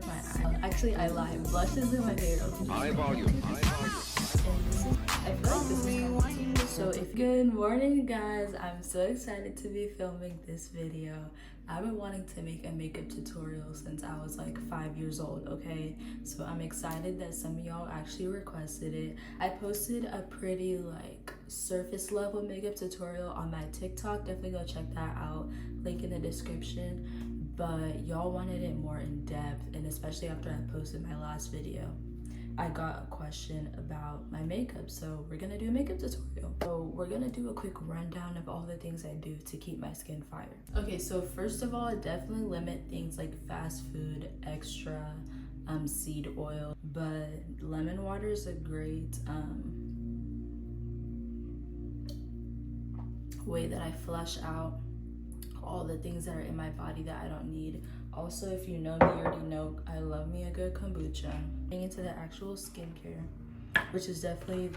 My eye. Actually, I lied. Blush isn't my favorite. High volume. I feel like this is so good morning, guys. I'm so excited to be filming this video. I've been wanting to make a makeup tutorial since I was like 5 years old, okay? So I'm excited that some of y'all actually requested it. I posted a pretty like surface level makeup tutorial on my TikTok. Definitely go check that out. Link in the description. But y'all wanted it more in depth, and especially after I posted my last video, I got a question about my makeup, so we're gonna do a makeup tutorial. So we're gonna do a quick rundown of all the things I do to keep my skin fire. Okay, so first of all, definitely limit things like fast food, extra seed oil, but lemon water is a great way that I flush out all the things that are in my body that I don't need. Also, if you know me, you already know I love me a good kombucha. Getting into the actual skincare, which is definitely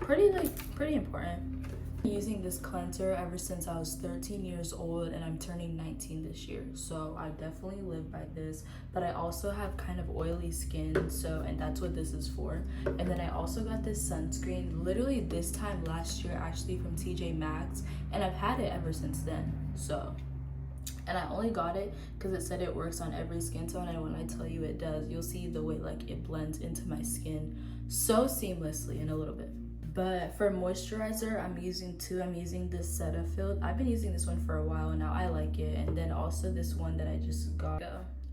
pretty important. I'm using this cleanser ever since I was 13 years old, and I'm turning 19 this year, so I definitely live by this. But I also have kind of oily skin, and that's what this is for. And then I also got this sunscreen literally this time last year, actually, from TJ Maxx, and I've had it ever since then. And I only got it because it said it works on every skin tone, and when I tell you it does, you'll see the way like it blends into my skin so seamlessly in a little bit. But for moisturizer, I'm using this Cetaphil. I've been using this one for a while now. I like it. And then also this one that I just got.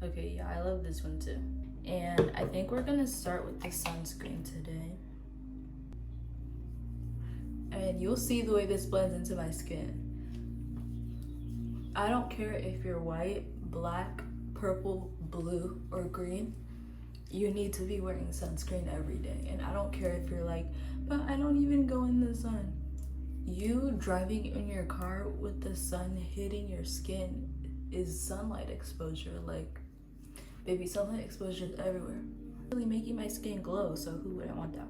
Okay, yeah, I love this one too. And I think we're gonna start with the sunscreen today. And you'll see the way this blends into my skin. I don't care if you're white, black, purple, blue, or green. You need to be wearing sunscreen every day. And I don't care if you're like, but I don't even go in the sun. You driving in your car with the sun hitting your skin is sunlight exposure. Like, baby, sunlight exposure is everywhere. Really making my skin glow, so who wouldn't want that?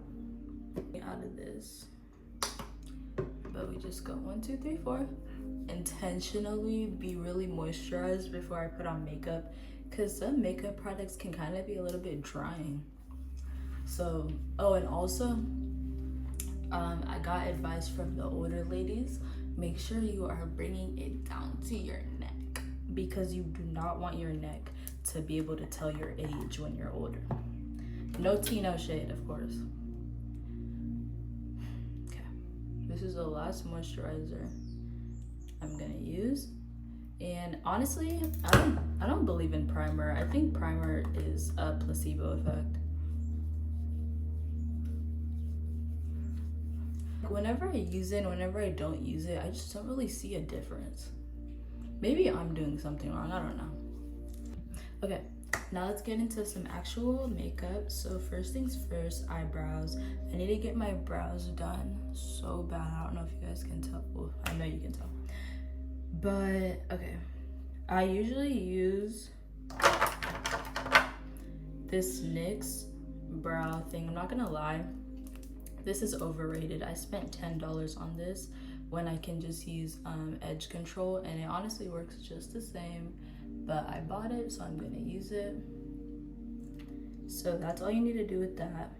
Out of this. But we just go 1, 2, 3, 4. Intentionally be really moisturized before I put on makeup, because some makeup products can kind of be a little bit drying. So, oh, and also I got advice from the older ladies, make sure you are bringing it down to your neck, because you do not want your neck to be able to tell your age when you're older. No tea, no shade, of course. Okay, this is the last moisturizer I'm gonna use. And honestly, I don't believe in primer. I think primer is a placebo effect. Whenever I use it and whenever I don't use it, I just don't really see a difference. Maybe I'm doing something wrong, I don't know. Okay, now let's get into some actual makeup. So first things first, eyebrows. I need to get my brows done so bad. I don't know if you guys can tell. Well, I know you can tell. But okay, I usually use this NYX brow thing. I'm not gonna lie, this is overrated. I spent $10 on this when I can just use edge control, and it honestly works just the same. But I bought it, so I'm gonna use it. So that's all you need to do with that.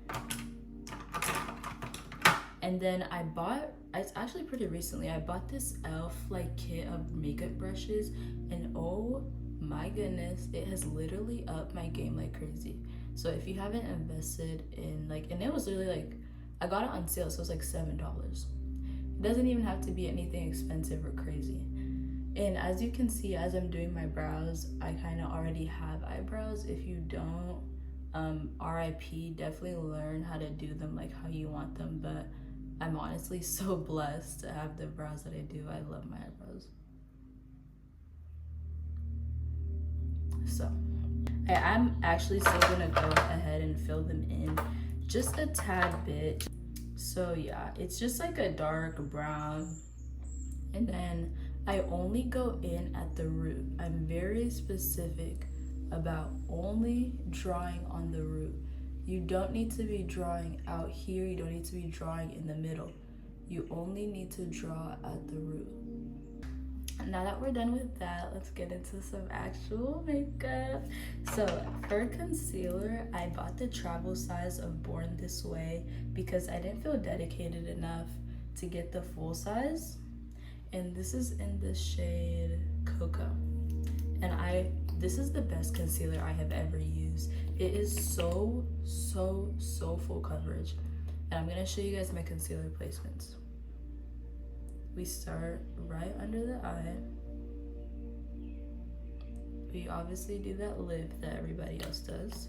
And then it's actually pretty recently, I bought this e.l.f. like kit of makeup brushes, and oh my goodness, it has literally upped my game like crazy. So if you haven't invested in and it was literally like, I got it on sale, so it was like $7. It doesn't even have to be anything expensive or crazy. And as you can see, as I'm doing my brows, I kind of already have eyebrows. If you don't, RIP, definitely learn how to do them like how you want them. But I'm honestly so blessed to have the brows that I do. I love my eyebrows. So I'm actually still gonna go ahead and fill them in just a tad bit. So yeah, it's just like a dark brown. And then I only go in at the root. I'm very specific about only drawing on the root. You don't need to be drawing out here. You don't need to be drawing in the middle. You only need to draw at the root. Now that we're done with that, let's get into some actual makeup. So for concealer, I bought the travel size of Born This Way because I didn't feel dedicated enough to get the full size. And this is in the shade Cocoa. And this is the best concealer I have ever used. It is so full coverage. And I'm gonna show you guys my concealer placements. We start right under the eye. We obviously do that lip that everybody else does.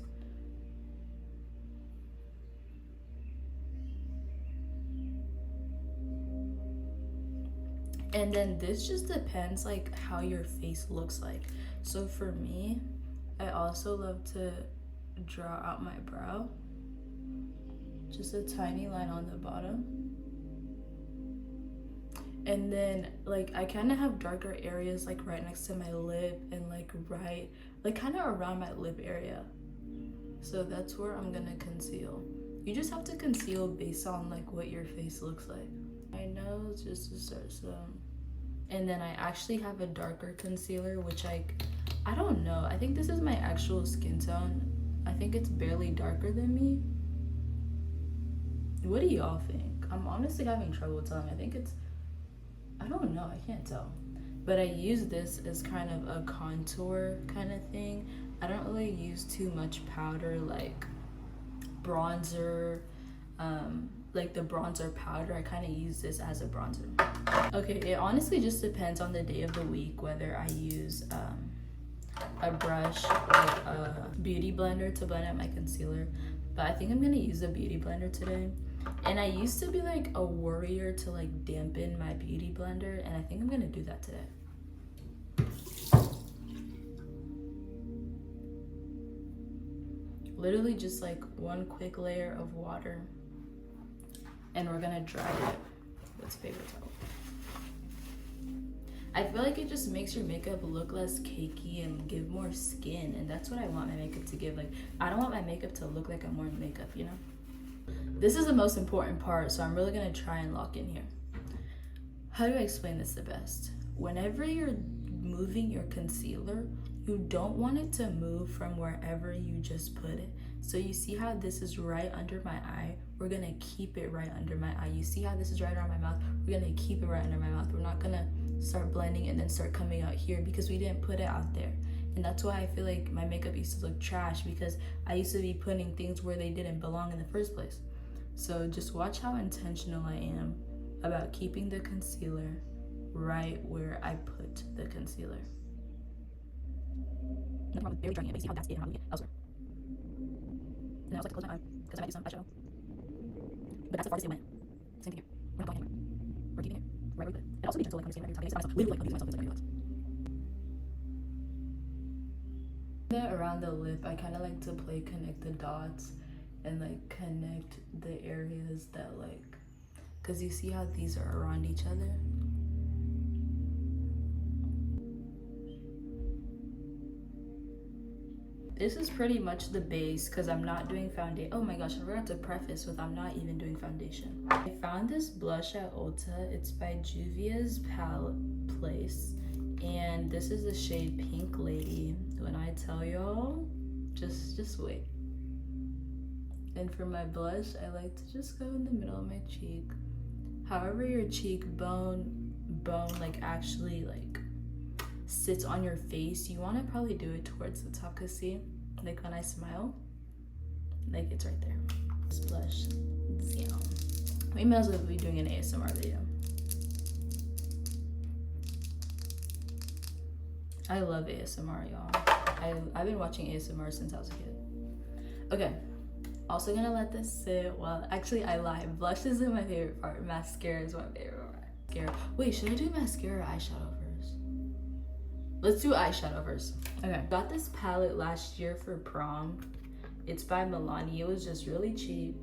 And then this just depends like how your face looks like. So for me, I also love to draw out my brow. Just a tiny line on the bottom. And then like I kind of have darker areas like right next to my lip and like kind of around my lip area. So that's where I'm gonna conceal. You just have to conceal based on like what your face looks like. My nose just to start some. And then I actually have a darker concealer, which I don't know. I think this is my actual skin tone. I think it's barely darker than me. What do y'all think? I'm honestly having trouble telling. I don't know, I can't tell. But I use this as kind of a contour kind of thing. I don't really use too much powder like bronzer, like the bronzer powder. I kind of use this as a bronzer. Okay, it honestly just depends on the day of the week whether I use a brush or a beauty blender to blend out my concealer. But I think I'm gonna use a beauty blender today. And I used to be like a worrier to like dampen my beauty blender, and I think I'm gonna do that today. Literally just like one quick layer of water, and we're gonna dry it with paper towel. I feel like it just makes your makeup look less cakey and give more skin, and that's what I want my makeup to give. Like, I don't want my makeup to look like I'm wearing makeup, you know? This is the most important part, so I'm really gonna try and lock in here. How do I explain this the best? Whenever you're moving your concealer, you don't want it to move from wherever you just put it. So you see how this is right under my eye? We're gonna keep it right under my eye. You see how this is right around my mouth? We're gonna keep it right under my mouth. We're not gonna start blending and then start coming out here because we didn't put it out there. And that's why I feel like my makeup used to look trash, because I used to be putting things where they didn't belong in the first place. So just watch how intentional I am about keeping the concealer right where I put the concealer. Nothing wrong with barely trying it, but you see how that's it and I'm moving it elsewhere. And I also like to close my eye because I might do some eyeshadow. But that's the farthest it went. Same thing here. We're not going anywhere. We're keeping it right where we put it. And also be gentle like when you're saying myself. Literally like when I'm using myself, around the lip, I kind of like to connect the dots and like connect the areas that like, because you see how these are around each other. This is pretty much the base because I'm not doing foundation. Oh my gosh, I forgot to preface with I'm not even doing foundation. I found this blush at Ulta. It's by Juvia's Palette Place. And this is the shade Pink Lady. When I tell y'all, just wait. And for my blush, I like to just go in the middle of my cheek. However your cheekbone like actually like sits on your face, you want to probably do it towards the top, because see, like when I smile, like it's right there. This blush, we might as well be doing an ASMR video. I love ASMR, y'all. I've been watching ASMR since I was a kid. Okay, also gonna let this sit. Well, actually I lied. Blush isn't my favorite part. Mascara is my favorite part. Mascara. Wait, should I do mascara or eyeshadow first? Let's do eyeshadow first. Okay, got this palette last year for prom. It's by Milani. It was just really cheap.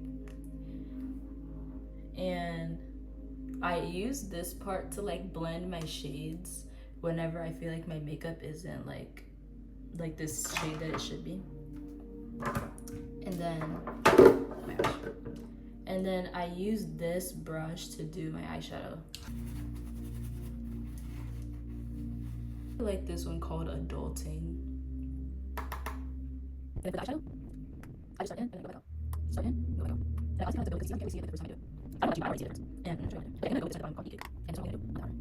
And I used this part to like blend my shades whenever I feel like my makeup isn't like this shade that it should be. And then, oh my gosh. And then I use this brush to do my eyeshadow. I like this one called Adulting. And for the eyeshadow, I just start in and then go back out. Start in, go back out. And I honestly have to go because you can't really see it the first time I do it. I don't know, I already see the difference. And I'm gonna show you. But I'm gonna go with the bottom coffee cake. And that's what I'm gonna do on the outer.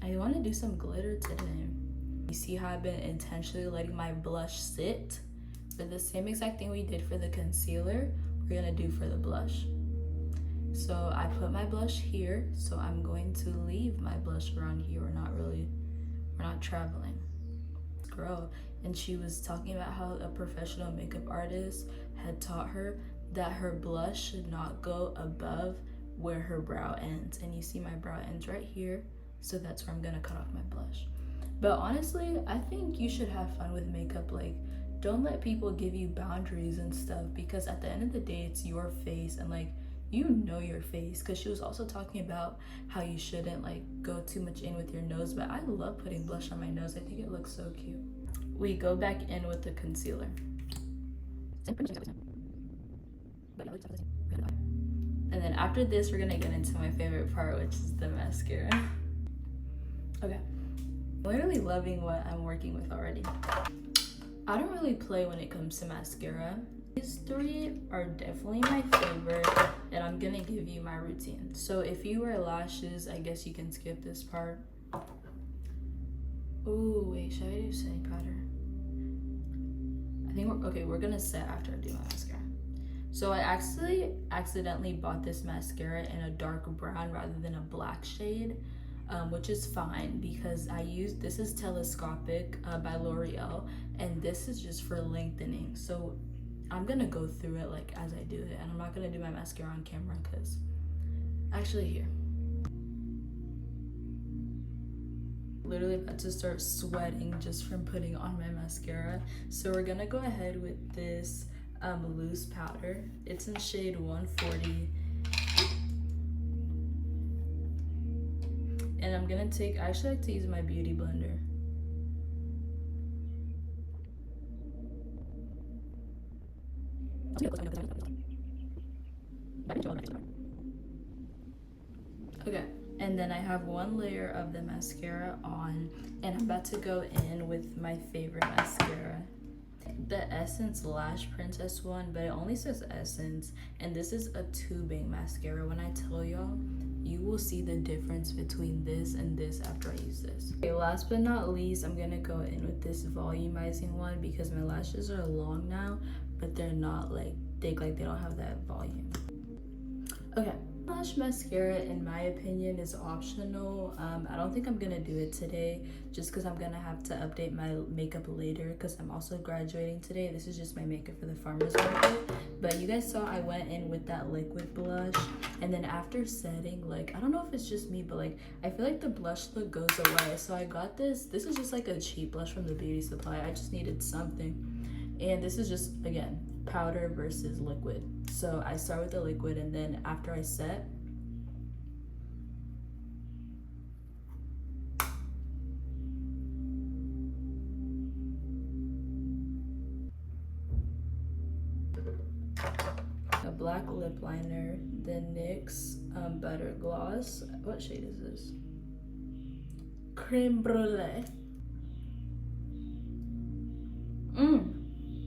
I want to do some glitter today. You see how I've been intentionally letting my blush sit? For the same exact thing we did for the concealer, we're gonna do for the blush. So I put my blush here, so I'm going to leave my blush around here. We're not traveling. Girl, and she was talking about how a professional makeup artist had taught her that her blush should not go above where her brow ends. And you see my brow ends right here, so that's where I'm gonna cut off my blush. But honestly, I think you should have fun with makeup. Like, don't let people give you boundaries and stuff, because at the end of the day, it's your face, and like, you know your face. Because she was also talking about how you shouldn't like go too much in with your nose, but I love putting blush on my nose. I think it looks so cute. We go back in with the concealer. And then after this, we're gonna get into my favorite part, which is the mascara. Okay, literally loving what I'm working with already. I don't really play when it comes to mascara. These three are definitely my favorite, and I'm gonna give you my routine. So if you wear lashes, I guess you can skip this part. Ooh, wait, should I do setting powder? I think we're gonna set after I do my mascara. So I actually accidentally bought this mascara in a dark brown rather than a black shade, which is fine because this is Telescopic by L'Oreal, and this is just for lengthening. So I'm gonna go through it like as I do it, and I'm not gonna do my mascara on camera because actually here. Literally about to start sweating just from putting on my mascara. So we're gonna go ahead with this loose powder. It's in shade 140. And I'm gonna I actually like to use my beauty blender. Okay, and then I have one layer of the mascara on, and I'm about to go in with my favorite mascara, the Essence Lash Princess one, but it only says Essence, and this is a tubing mascara. When I tell y'all, you will see the difference between this and this after I use this. Okay, last but not least, I'm gonna go in with this volumizing one because my lashes are long now, but they're not like thick, like they don't have that volume. Okay, lash mascara in my opinion is optional. I don't think I'm gonna do it today just because I'm gonna have to update my makeup later because I'm also graduating today. This is just my makeup for the farmer's market. But you guys saw I went in with that liquid blush, and then after setting, like, I don't know if it's just me, but like I feel like the blush look goes away. So I got this is just like a cheap blush from the beauty supply. I just needed something, and this is just, again, powder versus liquid. So I start with the liquid, and then after I set, a black lip liner, the NYX Butter Gloss. What shade is this? Creme Brulee.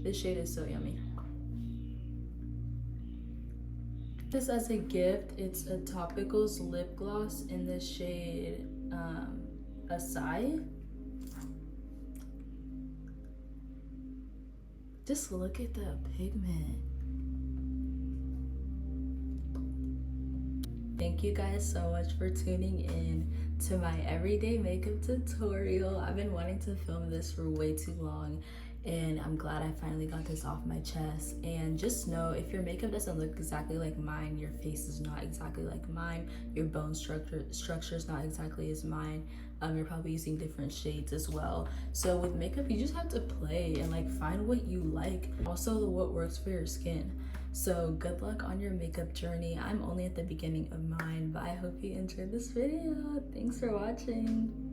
This shade is so yummy. This as a gift, it's a Topicals lip gloss in the shade Acai. Just look at the pigment. Thank you guys so much for tuning in to my everyday makeup tutorial. I've been wanting to film this for way too long, and I'm glad I finally got this off my chest. And just know, if your makeup doesn't look exactly like mine, your face is not exactly like mine, your bone structure is not exactly as mine, you're probably using different shades as well. So with makeup, you just have to play and like find what you like, also what works for your skin. So good luck on your makeup journey. I'm only at the beginning of mine, but I hope you enjoyed this video. Thanks for watching.